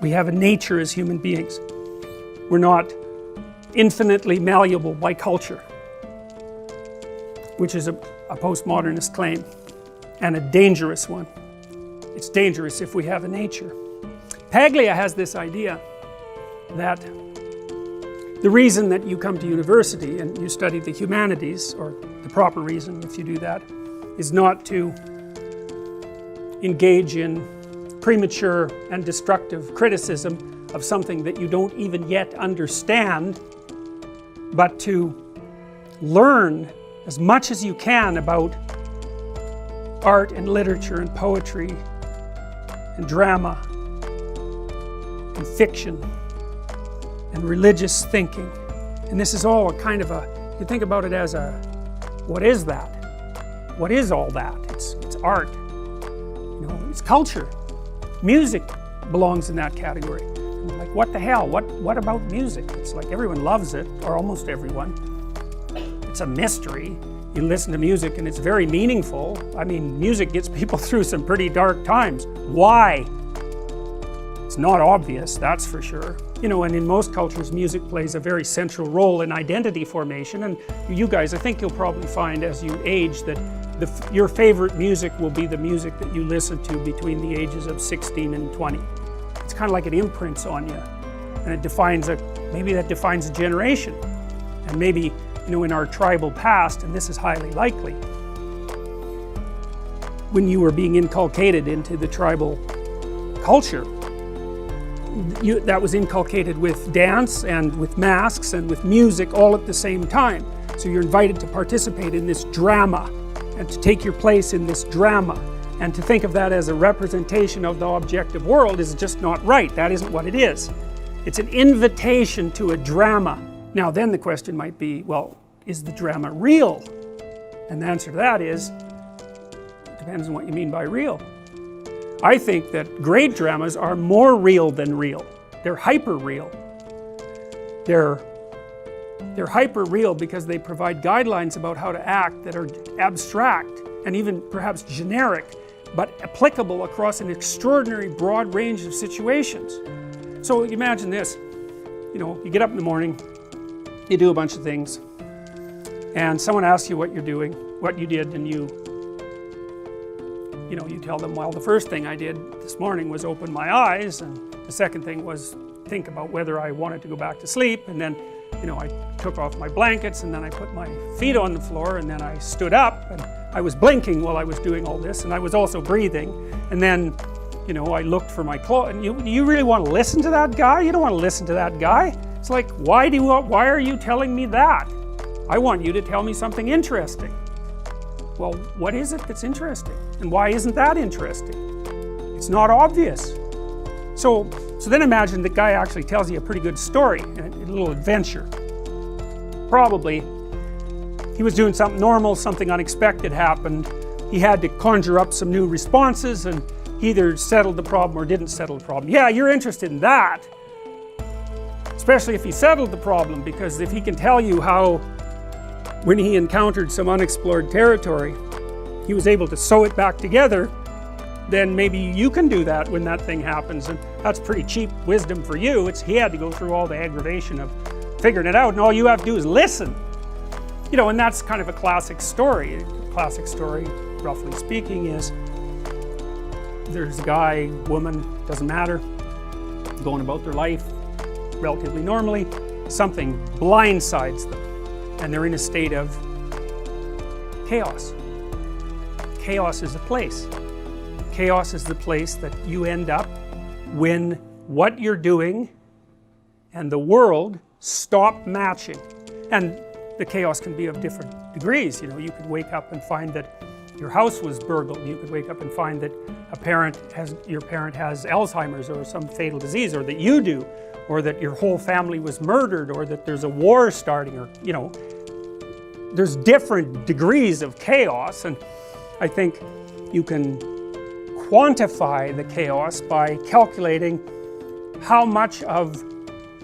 We have a nature as human beings. We're not infinitely malleable by culture, which is a postmodernist claim, and a dangerous one. It's dangerous if we have a nature. Paglia has this idea that the reason that you come to university and you study the humanities, or the proper reason if you do that, is not to engage in premature and destructive criticism of something that you don't even yet understand, but to learn as much as you can about art and literature and poetry and drama and fiction and religious thinking. And this is all a kind of a, you think about it as a, what is that? What is all that? It's art, you know, it's culture. Music belongs in that category. And like, what the hell? What about music? It's like everyone loves it, or almost everyone. It's a mystery. You listen to music and it's very meaningful. I mean, music gets people through some pretty dark times. Why? It's not obvious, that's for sure. You know, and in most cultures, music plays a very central role in identity formation. And you guys, I think you'll probably find as you age that your favorite music will be the music that you listen to between the ages of 16 and 20. It's kind of like it imprints on you. And it defines maybe that defines a generation. And maybe, you know, in our tribal past, and this is highly likely, when you were being inculcated into the tribal culture, that was inculcated with dance and with masks and with music all at the same time. So you're invited to participate in this drama and to take your place in this drama, and to think of that as a representation of the objective world is just not right. That isn't what it is. It's an invitation to a drama. Now then the question might be, well, is the drama real? And the answer to that is, it depends on what you mean by real. I think that great dramas are more real than real. They're hyper real. They're hyper real because they provide guidelines about how to act that are abstract and even perhaps generic, but applicable across an extraordinary broad range of situations. So imagine this, you know, you get up in the morning, you do a bunch of things, and someone asks you what you're doing, what you did, and you tell them, well, the first thing I did this morning was open my eyes, and the second thing was think about whether I wanted to go back to sleep, and then, you know, I took off my blankets, and then I put my feet on the floor, and then I stood up, and I was blinking while I was doing all this, and I was also breathing, and then, you know, I looked for my clothes. And you really want to listen to that guy? You don't want to listen to that guy. It's like, why are you telling me that? I want you to tell me something interesting. Well, what is it that's interesting? And why isn't that interesting? It's not obvious. So then imagine the guy actually tells you a pretty good story, a little adventure. Probably he was doing something normal, something unexpected happened. He had to conjure up some new responses, and he either settled the problem or didn't settle the problem. Yeah, you're interested in that. Especially if he settled the problem, because if he can tell you how, when he encountered some unexplored territory, he was able to sew it back together, then maybe you can do that when that thing happens, and that's pretty cheap wisdom for you. He had to go through all the aggravation of figuring it out, and all you have to do is listen. You know, and that's kind of a classic story. A classic story, roughly speaking, is there's a guy, woman, doesn't matter, going about their life relatively normally. Something blindsides them, and they're in a state of chaos. Chaos is a place. Chaos is the place that you end up when what you're doing and the world stop matching. And the chaos can be of different degrees. You know, you could wake up and find that your house was burgled. You could wake up and find that your parent has Alzheimer's or some fatal disease, or that you do, or that your whole family was murdered, or that there's a war starting, or, you know, there's different degrees of chaos. And I think you can quantify the chaos by calculating how much of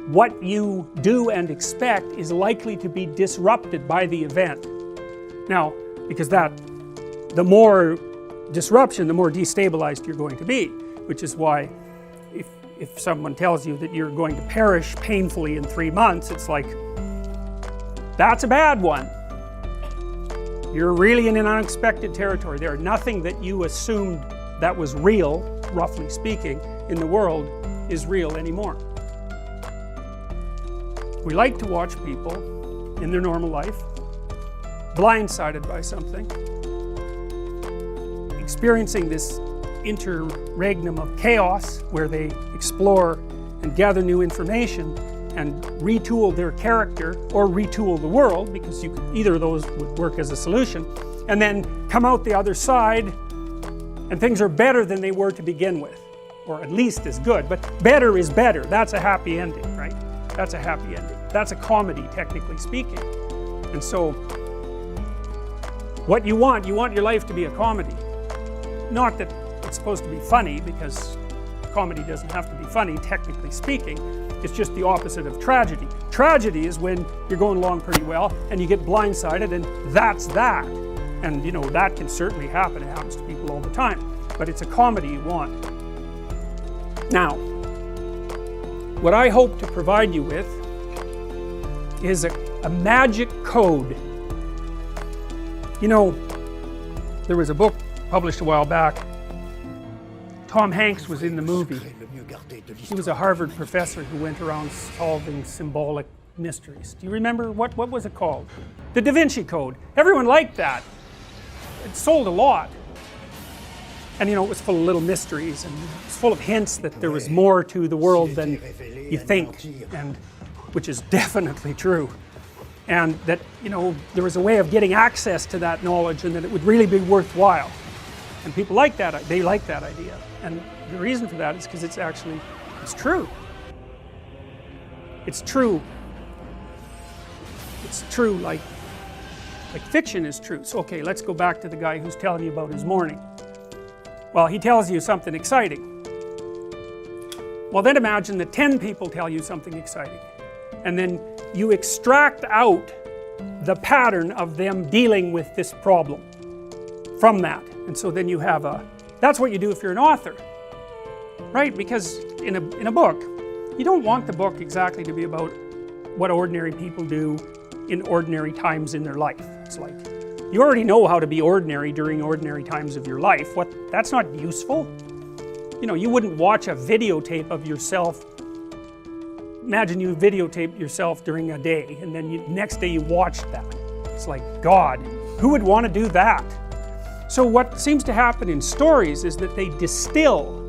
what you do and expect is likely to be disrupted by the event. Now, because the more disruption, the more destabilized you're going to be, which is why if someone tells you that you're going to perish painfully in 3 months, it's like, that's a bad one. You're really in an unexpected territory there. Nothing that you assumed that was real, roughly speaking, in the world is real anymore. We like to watch people in their normal life blindsided by something, experiencing this interregnum of chaos where they explore and gather new information and retool their character or retool the world, because either of those would work as a solution, and then come out the other side and things are better than they were to begin with, or at least as good. But better is better. That's a happy ending, right? That's a happy ending. That's a comedy, technically speaking. And so what you want your life to be a comedy. Not that it's supposed to be funny, because comedy doesn't have to be funny, technically speaking. It's just the opposite of tragedy. Tragedy is when you're going along pretty well and you get blindsided, and that's that. And you know, that can certainly happen. It happens to people all the time. But it's a comedy you want. Now, what I hope to provide you with is a magic code. You know, there was a book published a while back. Tom Hanks was in the movie. He was a Harvard professor who went around solving symbolic mysteries. Do you remember? What was it called? The Da Vinci Code. Everyone liked that. It sold a lot. And you know, it was full of little mysteries, and it was full of hints that there was more to the world than you think, and which is definitely true. And that, you know, there was a way of getting access to that knowledge, and that it would really be worthwhile. And people like that, they like that idea. And the reason for that is because it's true. It's true. It's true like fiction is true. So okay, let's go back to the guy who's telling you about his morning. Well, he tells you something exciting. Well, then imagine that 10 people tell you something exciting. And then you extract out the pattern of them dealing with this problem from that. And so then you have that's what you do if you're an author, right? Because in a book, you don't want the book exactly to be about what ordinary people do in ordinary times in their life. It's like, you already know how to be ordinary during ordinary times of your life. That's not useful. You know, you wouldn't watch a videotape of yourself. Imagine you videotape yourself during a day, and then next day you watched that. It's like, God, who would want to do that? So what seems to happen in stories is that they distill.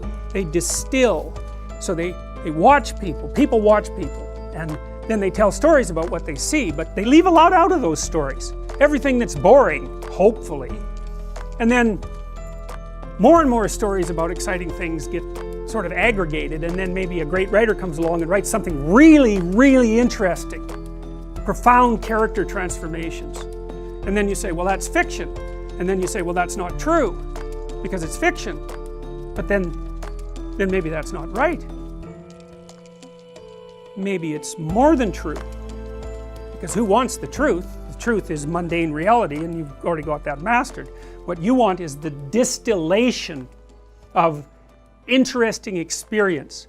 So they watch people watch people, and then they tell stories about what they see, but they leave a lot out of those stories. Everything that's boring, hopefully. And then more and more stories about exciting things get sort of aggregated, and then maybe a great writer comes along and writes something really, really interesting. Profound character transformations. And then you say, well, that's fiction. And then you say, well, that's not true, because it's fiction. But then maybe that's not right. Maybe it's more than true. Because who wants the truth? The truth is mundane reality, and you've already got that mastered. What you want is the distillation of interesting experience,